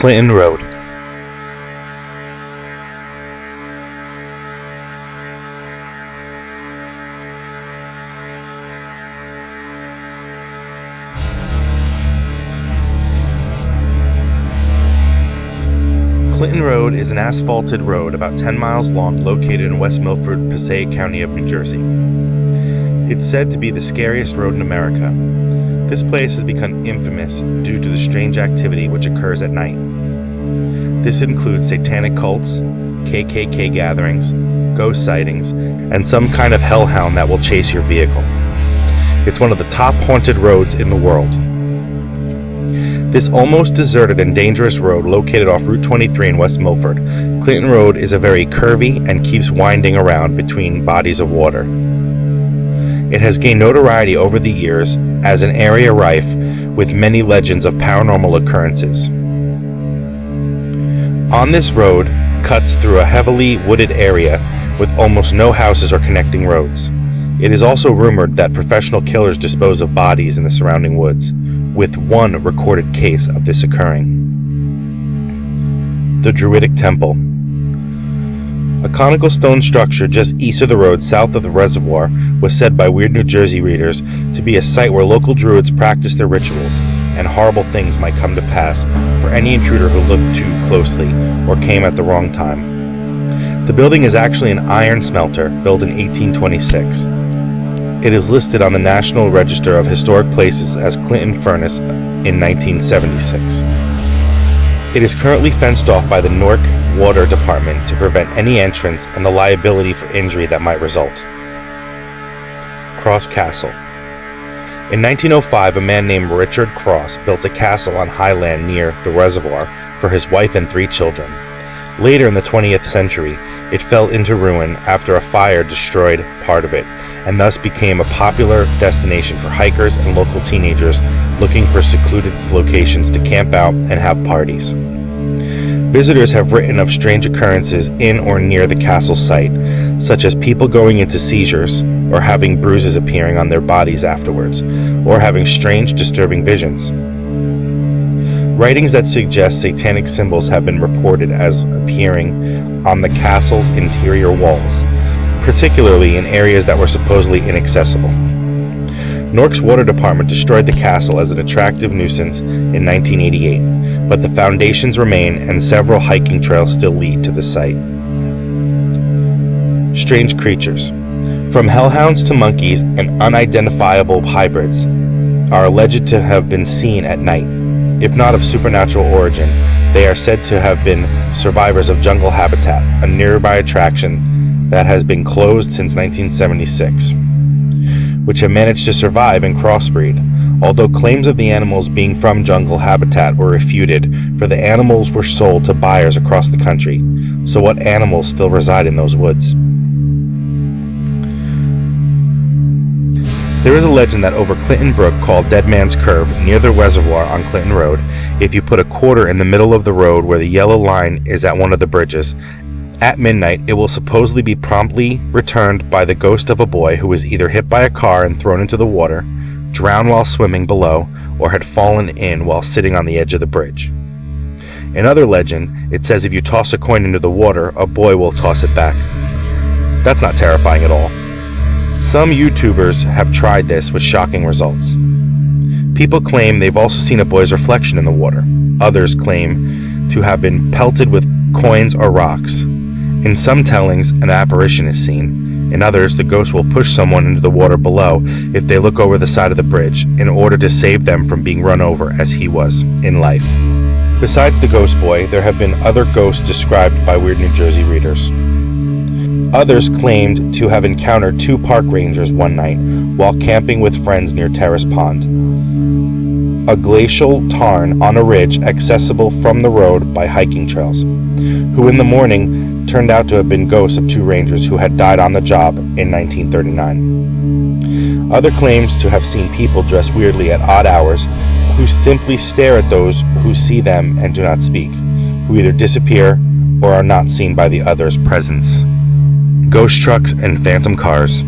Clinton Road. Clinton Road is an asphalted road about 10 miles long located in West Milford, Passaic County of New Jersey. It's said to be the scariest road in America. This place has become infamous due to the strange activity which occurs at night. This includes satanic cults, KKK gatherings, ghost sightings, and some kind of hellhound that will chase your vehicle. It's one of the top haunted roads in the world. This almost deserted and dangerous road located off Route 23 in West Milford, Clinton Road is a very curvy and keeps winding around between bodies of water. It has gained notoriety over the years as an area rife with many legends of paranormal occurrences. On this road cuts through a heavily wooded area with almost no houses or connecting roads. It is also rumored that professional killers dispose of bodies in the surrounding woods, with one recorded case of this occurring. The Druidic Temple. A conical stone structure just east of the road south of the reservoir was said by Weird New Jersey readers to be a site where local druids practiced their rituals, and horrible things might come to pass for any intruder who looked too closely or came at the wrong time. The building is actually an iron smelter built in 1826. It is listed on the National Register of Historic Places as Clinton Furnace in 1976. It is currently fenced off by the Newark Water Department to prevent any entrance and the liability for injury that might result. Cross Castle. In 1905, a man named Richard Cross built a castle on high land near the reservoir for his wife and 3 children. Later in the 20th century, it fell into ruin after a fire destroyed part of it, and thus became a popular destination for hikers and local teenagers looking for secluded locations to camp out and have parties. Visitors have written of strange occurrences in or near the castle site, such as people going into seizures or having bruises appearing on their bodies afterwards, or having strange, disturbing visions. Writings that suggest satanic symbols have been reported as appearing on the castle's interior walls, particularly in areas that were supposedly inaccessible. Newark's water department destroyed the castle as an attractive nuisance in 1988, but the foundations remain and several hiking trails still lead to the site. Strange creatures. From hellhounds to monkeys and unidentifiable hybrids are alleged to have been seen at night. If not of supernatural origin, they are said to have been survivors of jungle habitat, a nearby attraction that has been closed since 1976, which have managed to survive and crossbreed. Although claims of the animals being from jungle habitat were refuted, for the animals were sold to buyers across the country. So what animals still reside in those woods? There is a legend that over Clinton Brook called Dead Man's Curve near the reservoir on Clinton Road, if you put a quarter in the middle of the road where the yellow line is at one of the bridges, at midnight it will supposedly be promptly returned by the ghost of a boy who was either hit by a car and thrown into the water, drowned while swimming below, or had fallen in while sitting on the edge of the bridge. In other legend, it says if you toss a coin into the water, a boy will toss it back. That's not terrifying at all. Some YouTubers have tried this with shocking results. People claim they've also seen a boy's reflection in the water. Others claim to have been pelted with coins or rocks. In some tellings, an apparition is seen. In others, the ghost will push someone into the water below if they look over the side of the bridge in order to save them from being run over as he was in life. Besides the ghost boy, there have been other ghosts described by Weird New Jersey readers. Others claimed to have encountered 2 park rangers one night while camping with friends near Terrace Pond, a glacial tarn on a ridge accessible from the road by hiking trails, who in the morning turned out to have been ghosts of 2 rangers who had died on the job in 1939. Other claims to have seen people dressed weirdly at odd hours who simply stare at those who see them and do not speak, who either disappear or are not seen by the other's presence. Ghost trucks and phantom cars.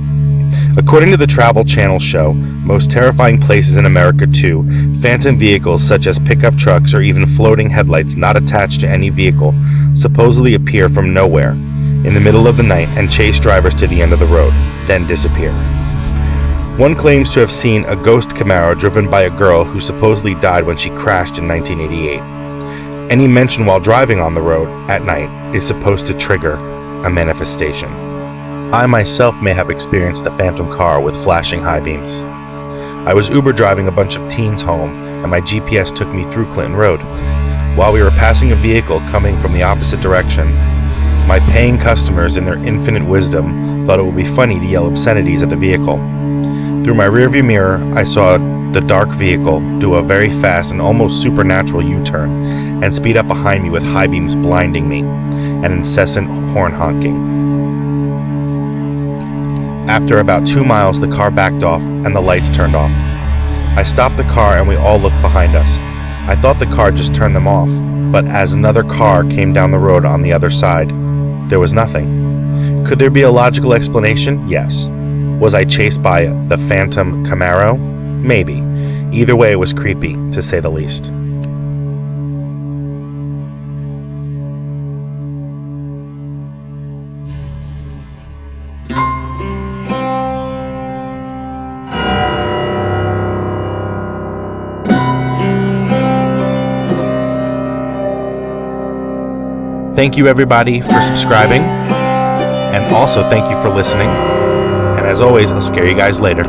According to the Travel Channel show, Most Terrifying Places in America 2, phantom vehicles such as pickup trucks or even floating headlights not attached to any vehicle supposedly appear from nowhere in the middle of the night and chase drivers to the end of the road, then disappear. One claims to have seen a ghost Camaro driven by a girl who supposedly died when she crashed in 1988. Any mention while driving on the road at night is supposed to trigger a manifestation. I myself may have experienced the phantom car with flashing high beams. I was Uber driving a bunch of teens home, and my GPS took me through Clinton Road. While we were passing a vehicle coming from the opposite direction, my paying customers, in their infinite wisdom, thought it would be funny to yell obscenities at the vehicle. Through my rearview mirror, I saw the dark vehicle do a very fast and almost supernatural U-turn and speed up behind me with high beams blinding me and incessant horn honking. After about 2 miles, the car backed off and the lights turned off. I stopped the car and we all looked behind us. I thought the car just turned them off, but as another car came down the road on the other side, there was nothing. Could there be a logical explanation? Yes. Was I chased by the phantom Camaro? Maybe. Either way, it was creepy, to say the least. Thank you everybody for subscribing, and also thank you for listening. And as always, I'll scare you guys later.